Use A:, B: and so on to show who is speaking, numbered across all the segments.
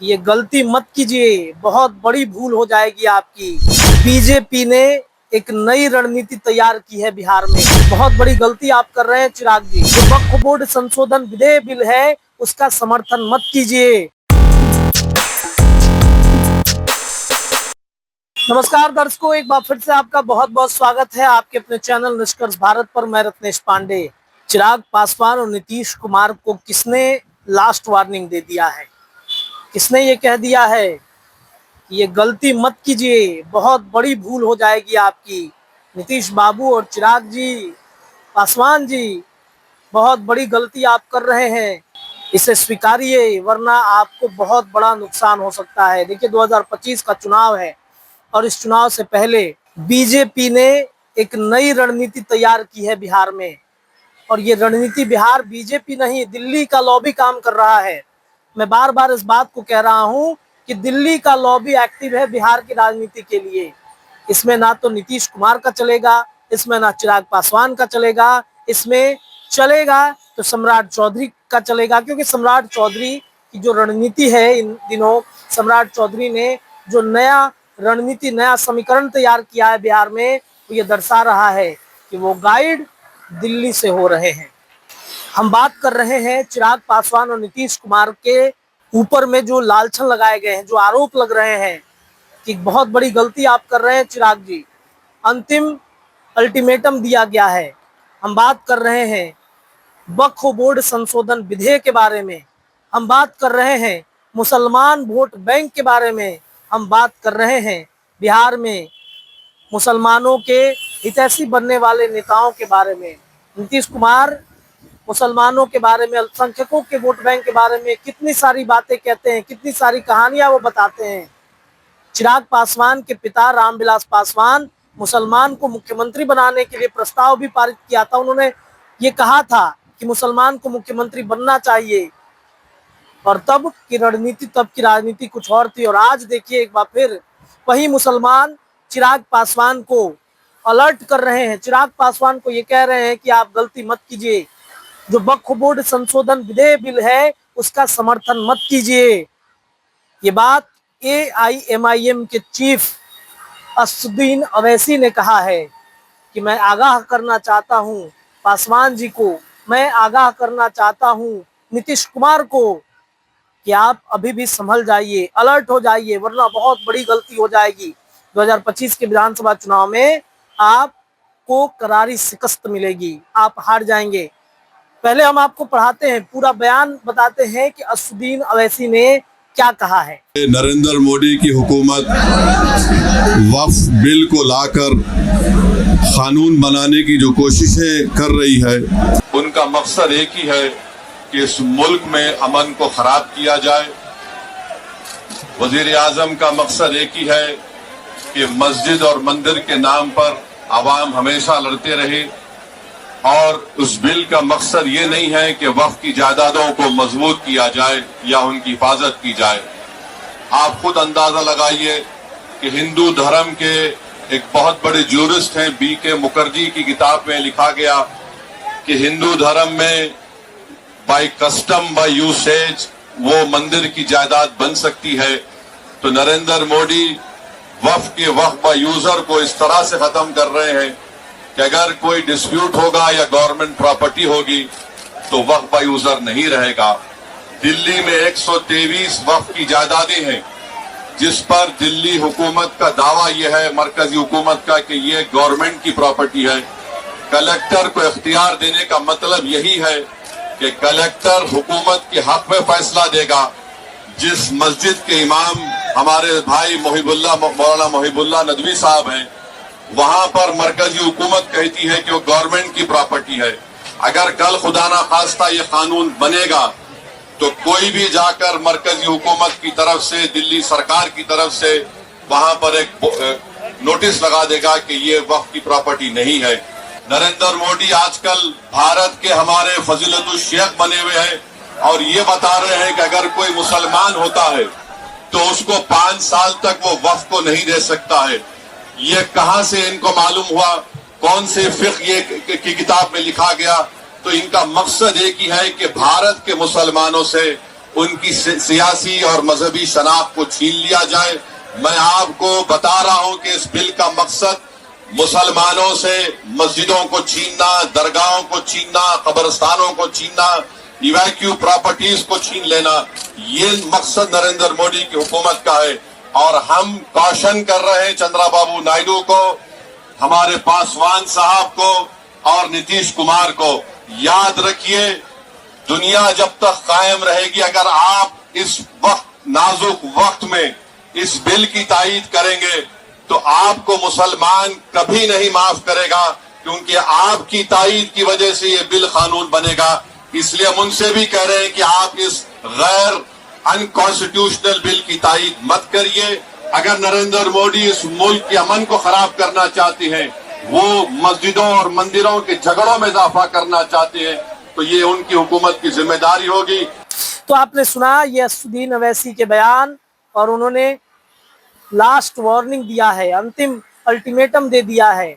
A: ये गलती मत कीजिए, बहुत बड़ी भूल हो जाएगी आपकी। बीजेपी ने एक नई रणनीति तैयार की है बिहार में। बहुत बड़ी गलती आप कर रहे हैं चिराग जी। जो वक्फ बोर्ड संशोधन विधेयक बिल है उसका समर्थन मत कीजिए। नमस्कार दर्शकों, एक बार फिर से आपका बहुत बहुत स्वागत है आपके अपने चैनल निष्कर्ष भारत पर। मैं रत्नेश पांडे। चिराग पासवान और नीतीश कुमार को किसने लास्ट वार्निंग दे दिया है? किसने ये कह दिया है कि ये गलती मत कीजिए, बहुत बड़ी भूल हो जाएगी आपकी। नीतीश बाबू और चिराग जी, पासवान जी, बहुत बड़ी गलती आप कर रहे हैं, इसे स्वीकारिए वरना आपको बहुत बड़ा नुकसान हो सकता है। देखिए 2025 का चुनाव है और इस चुनाव से पहले बीजेपी ने एक नई रणनीति तैयार की है बिहार में। और ये रणनीति बिहार बीजेपी नहीं, दिल्ली का लॉबी काम कर रहा है। मैं बार बार इस बात को कह रहा हूं कि दिल्ली का लॉबी एक्टिव है बिहार की राजनीति के लिए। इसमें ना तो नीतीश कुमार का चलेगा, इसमें ना चिराग पासवान का चलेगा, इसमें चलेगा तो सम्राट चौधरी का चलेगा। क्योंकि सम्राट चौधरी की जो रणनीति है, इन दिनों सम्राट चौधरी ने जो नया रणनीति, नया समीकरण तैयार किया है बिहार में, वो ये दर्शा रहा है कि वो गाइड दिल्ली से हो रहे हैं। हम बात कर रहे हैं चिराग पासवान और नीतीश कुमार के ऊपर में जो लालछन लगाए गए हैं, जो आरोप लग रहे हैं कि बहुत बड़ी गलती आप कर रहे हैं चिराग जी। अंतिम अल्टीमेटम दिया गया है। हम बात कर रहे हैं वक्फ बोर्ड संशोधन विधेयक के बारे में, हम बात कर रहे हैं मुसलमान वोट बैंक के बारे में, हम बात कर रहे हैं बिहार में मुसलमानों के हितैषी बनने वाले नेताओं के बारे में। नीतीश कुमार मुसलमानों के बारे में, अल्पसंख्यकों के वोट बैंक के बारे में कितनी सारी बातें कहते हैं, कितनी सारी कहानियां वो बताते हैं। चिराग पासवान के पिता रामविलास पासवान मुसलमान को मुख्यमंत्री बनाने के लिए प्रस्ताव भी पारित किया था। उन्होंने ये कहा था कि मुसलमान को मुख्यमंत्री बनना चाहिए। और तब की रणनीति, तब की राजनीति कुछ और थी। और आज देखिए एक बार फिर वही मुसलमान चिराग पासवान को अलर्ट कर रहे हैं, चिराग पासवान को ये कह रहे हैं कि आप गलती मत कीजिए। जो वक्फ बोर्ड संशोधन विधेयक बिल है उसका समर्थन मत कीजिए। ये बात AIMIM के चीफ असदुद्दीन अवैसी ने कहा है कि मैं आगाह करना चाहता हूं पासवान जी को, मैं आगाह करना चाहता हूं नीतीश कुमार को कि आप अभी भी संभल जाइए, अलर्ट हो जाइए वरना बहुत बड़ी गलती हो जाएगी। 2025 के विधानसभा चुनाव में आपको करारी शिकस्त मिलेगी, आप हार जाएंगे। पहले हम आपको पढ़ाते हैं, पूरा बयान बताते हैं कि असदुद्दीन अवैसी ने क्या कहा है।
B: नरेंद्र मोदी की हुकूमत वक्फ बिल को लाकर कानून बनाने की जो कोशिशें कर रही है, उनका मकसद एक ही है कि इस मुल्क में अमन को खराब किया जाए। वजीर आजम का मकसद एक ही है कि मस्जिद और मंदिर के नाम पर आवाम हमेशा लड़ते रहे। और उस बिल का मकसद ये नहीं है कि वक्फ की जायदादों को मजबूत किया जाए या उनकी हिफाजत की जाए। आप खुद अंदाजा लगाइए कि हिंदू धर्म के एक बहुत बड़े ज्यूरिस्ट हैं BK मुखर्जी की किताब में लिखा गया कि हिंदू धर्म में बाय कस्टम, बाय यूसेज वो मंदिर की जायदाद बन सकती है। तो नरेंद्र मोदी वक्फ बाय यूजर को इस तरह से खत्म कर रहे हैं कि अगर कोई डिस्प्यूट होगा या गवर्नमेंट प्रॉपर्टी होगी तो वक्फ बाय यूजर नहीं रहेगा। दिल्ली में 123 वक्फ की जायदादें हैं जिस पर दिल्ली हुकूमत का दावा यह है, मरकजी हुकूमत का, कि ये गवर्नमेंट की प्रॉपर्टी है। कलेक्टर को इख्तियार देने का मतलब यही है कि कलेक्टर हुकूमत के हक में फैसला देगा। जिस मस्जिद के इमाम हमारे भाई मौलाना मोहिबुल्लाह नदवी साहब हैं, वहां पर मरकजी हुकूमत कहती है कि वो गवर्नमेंट की प्रॉपर्टी है। अगर कल खुदा ना खास्ता ये कानून बनेगा तो कोई भी जाकर मरकजी हुकूमत की तरफ से, दिल्ली सरकार की तरफ से वहां पर एक नोटिस लगा देगा कि ये वक्फ की प्रॉपर्टी नहीं है। नरेंद्र मोदी आजकल भारत के हमारे फजीलतुल शेख बने हुए हैं और ये बता रहे हैं कि अगर कोई मुसलमान होता है तो उसको 5 साल तक वो वक्फ को नहीं दे सकता है। ये कहां से इनको मालूम हुआ? कौन से फिक्र ये की किताब में लिखा गया? तो इनका मकसद एक ही है कि भारत के मुसलमानों से उनकी सियासी और मजहबी शनाख्त को छीन लिया जाए। मैं आपको बता रहा हूं कि इस बिल का मकसद मुसलमानों से मस्जिदों को छीनना, दरगाहों को छीनना, कब्रस्तानों को छीनना, इवैक्यू प्रॉपर्टीज को छीन लेना, ये मकसद नरेंद्र मोदी की हुकूमत का है। और हम कॉशन कर रहे हैं चंद्रबाबू नायडू को, हमारे पासवान साहब को और नीतीश कुमार को, याद रखिए दुनिया जब तक कायम रहेगी, अगर आप इस वक्त नाजुक वक्त में इस बिल की तायीद करेंगे तो आपको मुसलमान कभी नहीं माफ करेगा, क्योंकि आपकी तायीद की वजह से ये बिल कानून बनेगा। इसलिए हम उनसे भी कह रहे हैं कि आप इस गैर अनकॉन्स्टिट्यूशनल बिल की तायीद मत करिए। अगर नरेंद्र मोदी इस मुल्क के अमन को खराब करना चाहते हैं, वो मस्जिदों और मंदिरों के झगड़ों में इजाफा करना चाहते हैं, तो ये उनकी हुकूमत की जिम्मेदारी होगी।
A: तो आपने सुना ये असदुद्दीन अवैसी के बयान, और उन्होंने लास्ट वार्निंग दिया है, अंतिम अल्टीमेटम दे दिया है।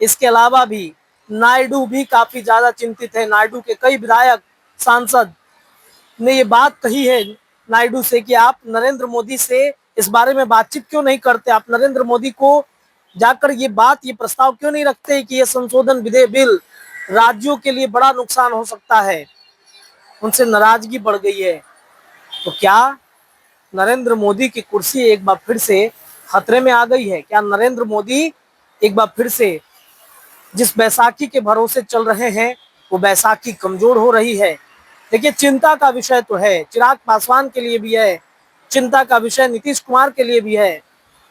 A: इसके अलावा भी नायडू भी काफी ज्यादा चिंतित है। नायडू के कई विधायक, सांसद ने ये बात कही है नायडू से कि आप नरेंद्र मोदी से इस बारे में बातचीत क्यों नहीं करते, आप नरेंद्र मोदी को जाकर ये प्रस्ताव क्यों नहीं रखते कि ये संशोधन विधेयक बिल राज्यों के लिए बड़ा नुकसान हो सकता है। उनसे नाराजगी बढ़ गई है। तो क्या नरेंद्र मोदी की कुर्सी एक बार फिर से खतरे में आ गई है? क्या नरेंद्र मोदी एक बार फिर से जिस बैसाखी के भरोसे चल रहे हैं वो बैसाखी कमजोर हो रही है? देखिए, चिंता का विषय तो है, चिराग पासवान के लिए भी है, चिंता का विषय नीतीश कुमार के लिए भी है।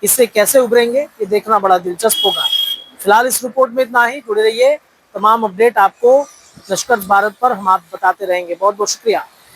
A: इससे कैसे उभरेंगे ये देखना बड़ा दिलचस्प होगा। फिलहाल इस रिपोर्ट में इतना ही। जुड़े रहिए, तमाम अपडेट आपको लश्कर भारत पर हम आप बताते रहेंगे। बहुत बहुत शुक्रिया।